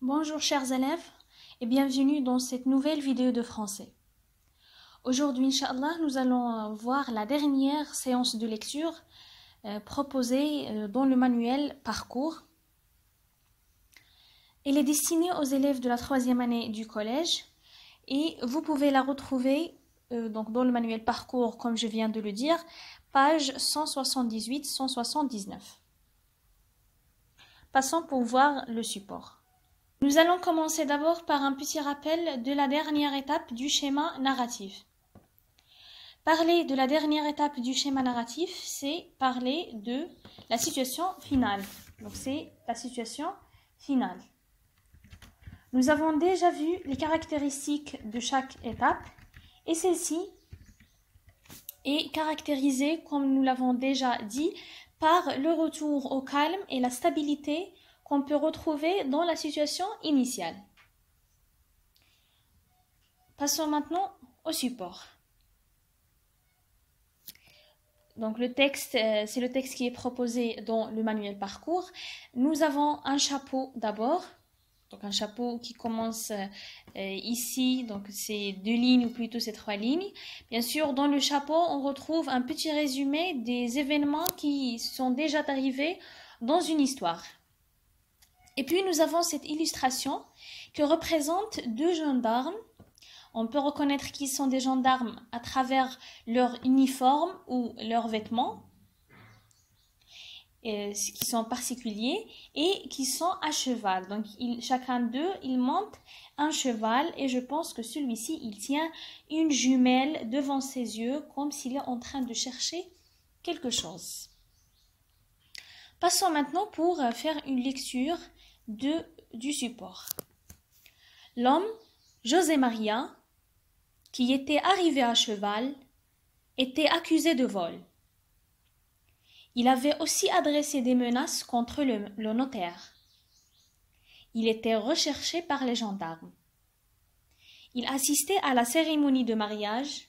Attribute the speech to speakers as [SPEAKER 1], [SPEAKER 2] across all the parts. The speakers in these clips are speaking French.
[SPEAKER 1] Bonjour chers élèves et bienvenue dans cette nouvelle vidéo de français. Aujourd'hui, Inch'Allah, nous allons voir la dernière séance de lecture proposée dans le manuel Parcours. Elle est destinée aux élèves de la 3e année du collège et vous pouvez la retrouver donc dans le manuel Parcours, comme je viens de le dire, page 178-179. Passons pour voir le support. Nous allons commencer d'abord par un petit rappel de la dernière étape du schéma narratif. Parler de la dernière étape du schéma narratif, c'est parler de la situation finale. Donc c'est la situation finale. Nous avons déjà vu les caractéristiques de chaque étape et celle-ci est caractérisée, comme nous l'avons déjà dit, par le retour au calme et la stabilité qu'on peut retrouver dans la situation initiale. Passons maintenant au support. Donc le texte, c'est le texte qui est proposé dans le manuel Parcours. Nous avons un chapeau d'abord, donc un chapeau qui commence ici, donc c'est 2 lignes ou plutôt c'est 3 lignes. Bien sûr, dans le chapeau, on retrouve un petit résumé des événements qui sont déjà arrivés dans une histoire. Et puis nous avons cette illustration qui représente 2 gendarmes. On peut reconnaître qu'ils sont des gendarmes à travers leur uniforme ou leurs vêtements, qui sont particuliers et qui sont à cheval. Donc chacun d'eux, il monte un cheval et je pense que celui-ci, il tient une jumelle devant ses yeux comme s'il est en train de chercher quelque chose. Passons maintenant pour faire une lecture du support. L'homme, José Maria, qui était arrivé à cheval, était accusé de vol. Il avait aussi adressé des menaces contre le notaire. Il était recherché par les gendarmes. Il assistait à la cérémonie de mariage.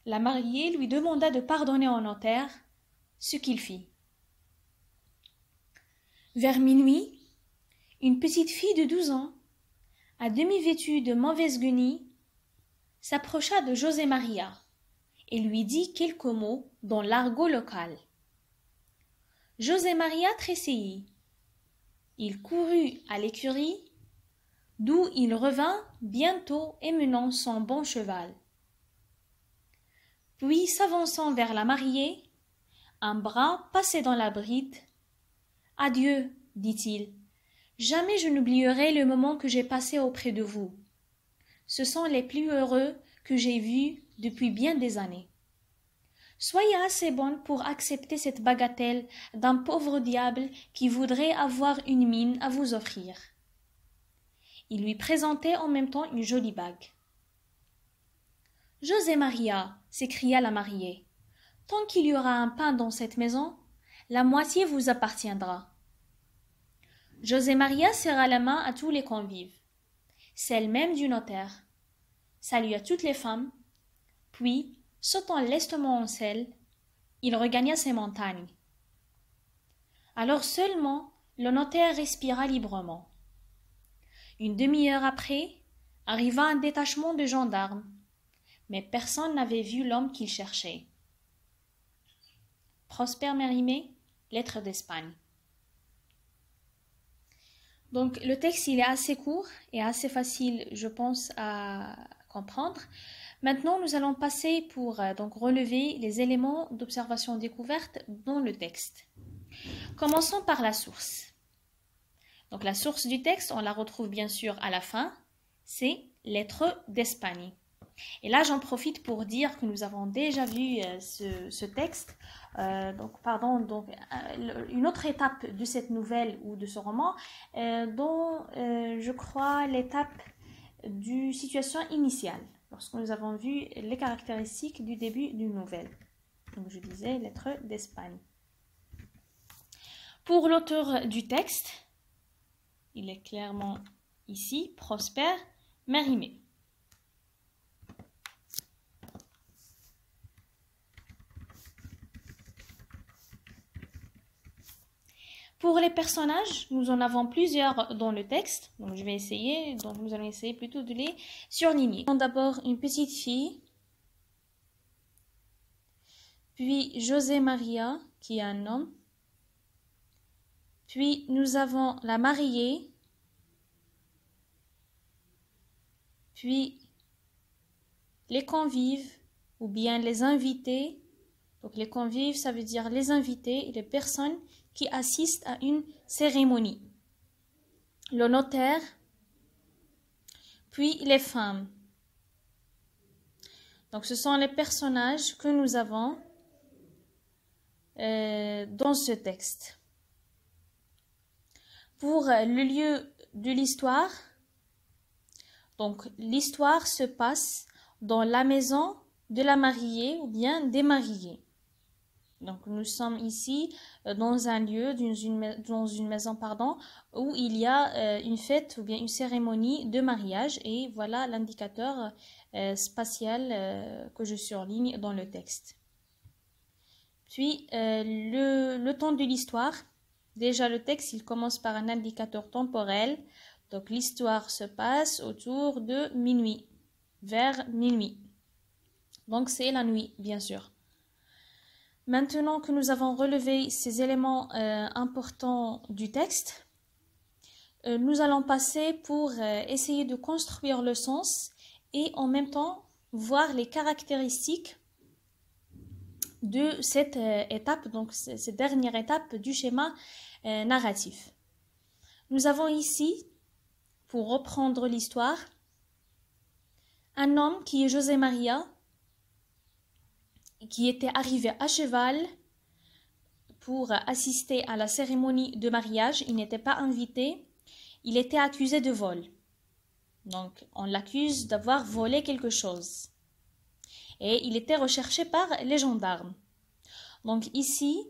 [SPEAKER 1] La mariée lui demanda de pardonner au notaire, ce qu'il fit. Vers minuit, une petite fille de 12 ans, à demi vêtue de mauvaise guenille, s'approcha de José Maria et lui dit quelques mots dans l'argot local. José Maria tressaillit. Il courut à l'écurie, d'où il revint bientôt émenant son bon cheval. Puis, s'avançant vers la mariée, un bras passé dans la bride. « Adieu, dit-il, jamais je n'oublierai le moment que j'ai passé auprès de vous. Ce sont les plus heureux que j'ai vus depuis bien des années. Soyez assez bonne pour accepter cette bagatelle d'un pauvre diable qui voudrait avoir une mine à vous offrir. » Il lui présentait en même temps une jolie bague. « José Maria, s'écria la mariée, tant qu'il y aura un pain dans cette maison, la moitié vous appartiendra. » José Maria serra la main à tous les convives, celle même du notaire, salua toutes les femmes, puis, sautant lestement en selle, il regagna ses montagnes. Alors seulement le notaire respira librement. Une demi-heure après, arriva un détachement de gendarmes, mais personne n'avait vu l'homme qu'il cherchait. Prosper Mérimée, lettre d'Espagne. Donc le texte il est assez court et assez facile, je pense, à comprendre. Maintenant, nous allons passer pour donc relever les éléments d'observation découverte dans le texte. Commençons par la source. Donc la source du texte, on la retrouve bien sûr à la fin, c'est lettre d'Espagne. Et là, j'en profite pour dire que nous avons déjà vu ce texte, une autre étape de cette nouvelle ou de ce roman, dont je crois l'étape du situation initiale, lorsque nous avons vu les caractéristiques du début d'une nouvelle. Donc je disais lettre d'Espagne. Pour l'auteur du texte, il est clairement ici, Prosper Mérimée. Pour les personnages, nous en avons plusieurs dans le texte. Donc je vais essayer, donc nous allons essayer plutôt de les surligner. D'abord une petite fille, puis José Maria qui est un homme, puis nous avons la mariée, puis les convives ou bien les invités. Donc les convives, ça veut dire les invités et les personnes qui assistent à une cérémonie. Le notaire, puis les femmes. Donc ce sont les personnages que nous avons dans ce texte. Pour le lieu de l'histoire, donc l'histoire se passe dans la maison de la mariée ou bien des mariés. Donc nous sommes ici dans un lieu, dans une maison, où il y a une fête ou bien une cérémonie de mariage, et voilà l'indicateur spatial que je surligne dans le texte. Puis le temps de l'histoire, déjà le texte il commence par un indicateur temporel, donc l'histoire se passe autour de minuit, vers minuit. Donc c'est la nuit bien sûr. Maintenant que nous avons relevé ces éléments importants du texte, nous allons passer pour essayer de construire le sens et en même temps voir les caractéristiques de cette étape, donc cette dernière étape du schéma narratif. Nous avons ici, pour reprendre l'histoire, un homme qui est José Maria, qui était arrivé à cheval pour assister à la cérémonie de mariage. Il n'était pas invité, il était accusé de vol. Donc, on l'accuse d'avoir volé quelque chose. Et il était recherché par les gendarmes. Donc ici,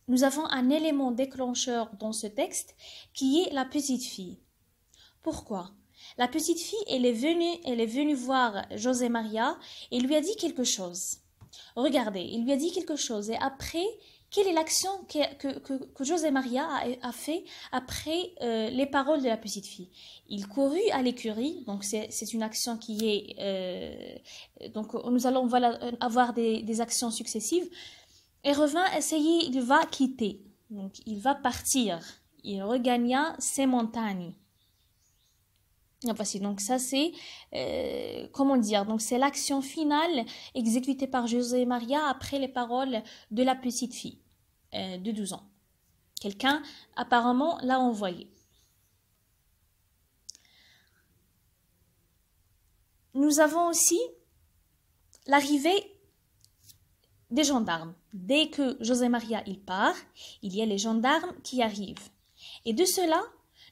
[SPEAKER 1] nous avons un élément déclencheur dans ce texte qui est la petite fille. Pourquoi ? La petite fille, elle est venue voir José Maria et lui a dit quelque chose. Regardez, il lui a dit quelque chose. Et après, quelle est l'action que José Maria a fait après les paroles de la petite fille? Il courut à l'écurie, donc c'est une action qui est... donc nous allons avoir des actions successives. Et revint essayer, il va quitter, donc il va partir. Il regagna ses montagnes. Voici, donc ça c'est, comment dire, donc c'est l'action finale exécutée par José Maria après les paroles de la petite fille de 12 ans. Quelqu'un apparemment l'a envoyé. Nous avons aussi l'arrivée des gendarmes. Dès que José Maria il part, il y a les gendarmes qui arrivent. Et de cela,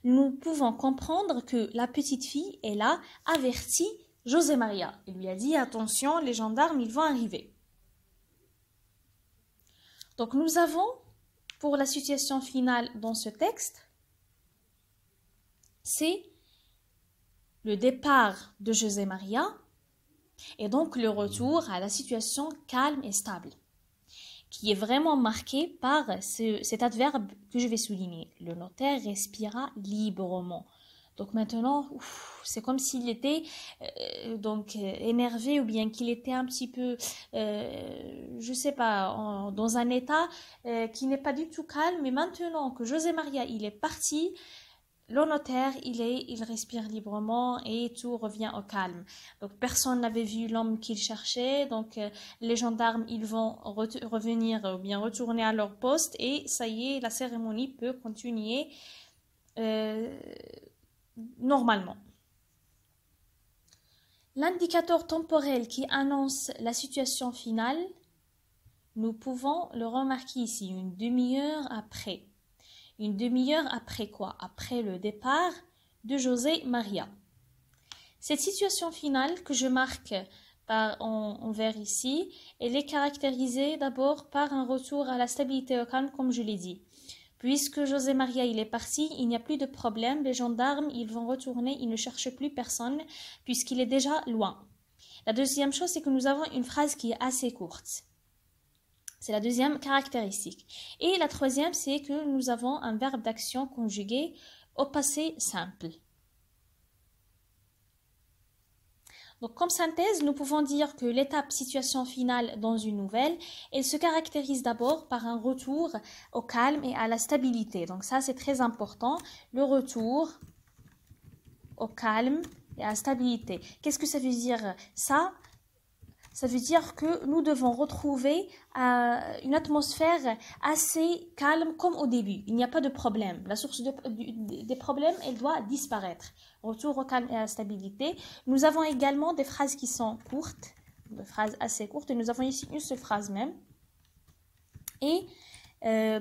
[SPEAKER 1] nous pouvons comprendre que la petite fille, elle a averti José Maria. Il lui a dit, attention, les gendarmes, ils vont arriver. Donc nous avons, pour la situation finale dans ce texte, c'est le départ de José Maria et donc le retour à la situation calme et stable, qui est vraiment marqué par cet adverbe que je vais souligner. Le notaire respira librement. Donc maintenant, c'est comme s'il était énervé ou bien qu'il était un petit peu, je sais pas, dans un état qui n'est pas du tout calme. Mais maintenant que José Maria il est parti, le notaire, il respire librement et tout revient au calme. Donc, personne n'avait vu l'homme qu'il cherchait. Donc, les gendarmes, ils vont revenir ou bien retourner à leur poste. Et ça y est, la cérémonie peut continuer normalement. L'indicateur temporel qui annonce la situation finale, nous pouvons le remarquer ici, une demi-heure après. Une demi-heure après quoi? Après le départ de José Maria. Cette situation finale que je marque en vert ici, elle est caractérisée d'abord par un retour à la stabilité au calme, comme je l'ai dit. Puisque José Maria il est parti, il n'y a plus de problème. Les gendarmes, ils vont retourner, ils ne cherchent plus personne puisqu'il est déjà loin. La deuxième chose, c'est que nous avons une phrase qui est assez courte. C'est la deuxième caractéristique. Et la troisième, c'est que nous avons un verbe d'action conjugué au passé simple. Donc, comme synthèse, nous pouvons dire que l'étape situation finale dans une nouvelle, elle se caractérise d'abord par un retour au calme et à la stabilité. Donc ça, c'est très important, le retour au calme et à la stabilité. Qu'est-ce que ça veut dire ça? Ça veut dire que nous devons retrouver une atmosphère assez calme comme au début. Il n'y a pas de problème. La source des problèmes, elle doit disparaître. Retour au calme et à la stabilité. Nous avons également des phrases qui sont courtes, des phrases assez courtes. Et nous avons ici une seule phrase même. Et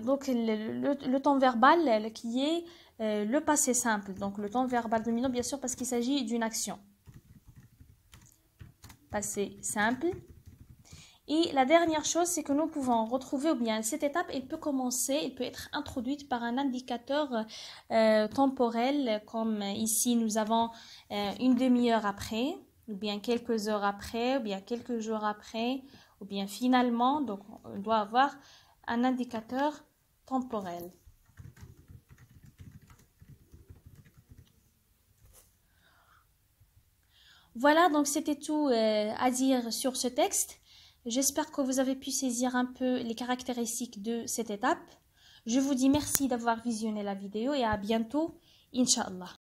[SPEAKER 1] donc le temps verbal qui est le passé simple. Donc le temps verbal dominant, bien sûr, parce qu'il s'agit d'une action. Passé simple. Et la dernière chose, c'est que nous pouvons retrouver, ou bien cette étape, elle peut commencer, elle peut être introduite par un indicateur temporel, comme ici nous avons une demi-heure après, ou bien quelques heures après, ou bien quelques jours après, ou bien finalement. Donc on doit avoir un indicateur temporel. Voilà, donc c'était tout à dire sur ce texte. J'espère que vous avez pu saisir un peu les caractéristiques de cette étape. Je vous dis merci d'avoir visionné la vidéo et à bientôt, Inch'Allah.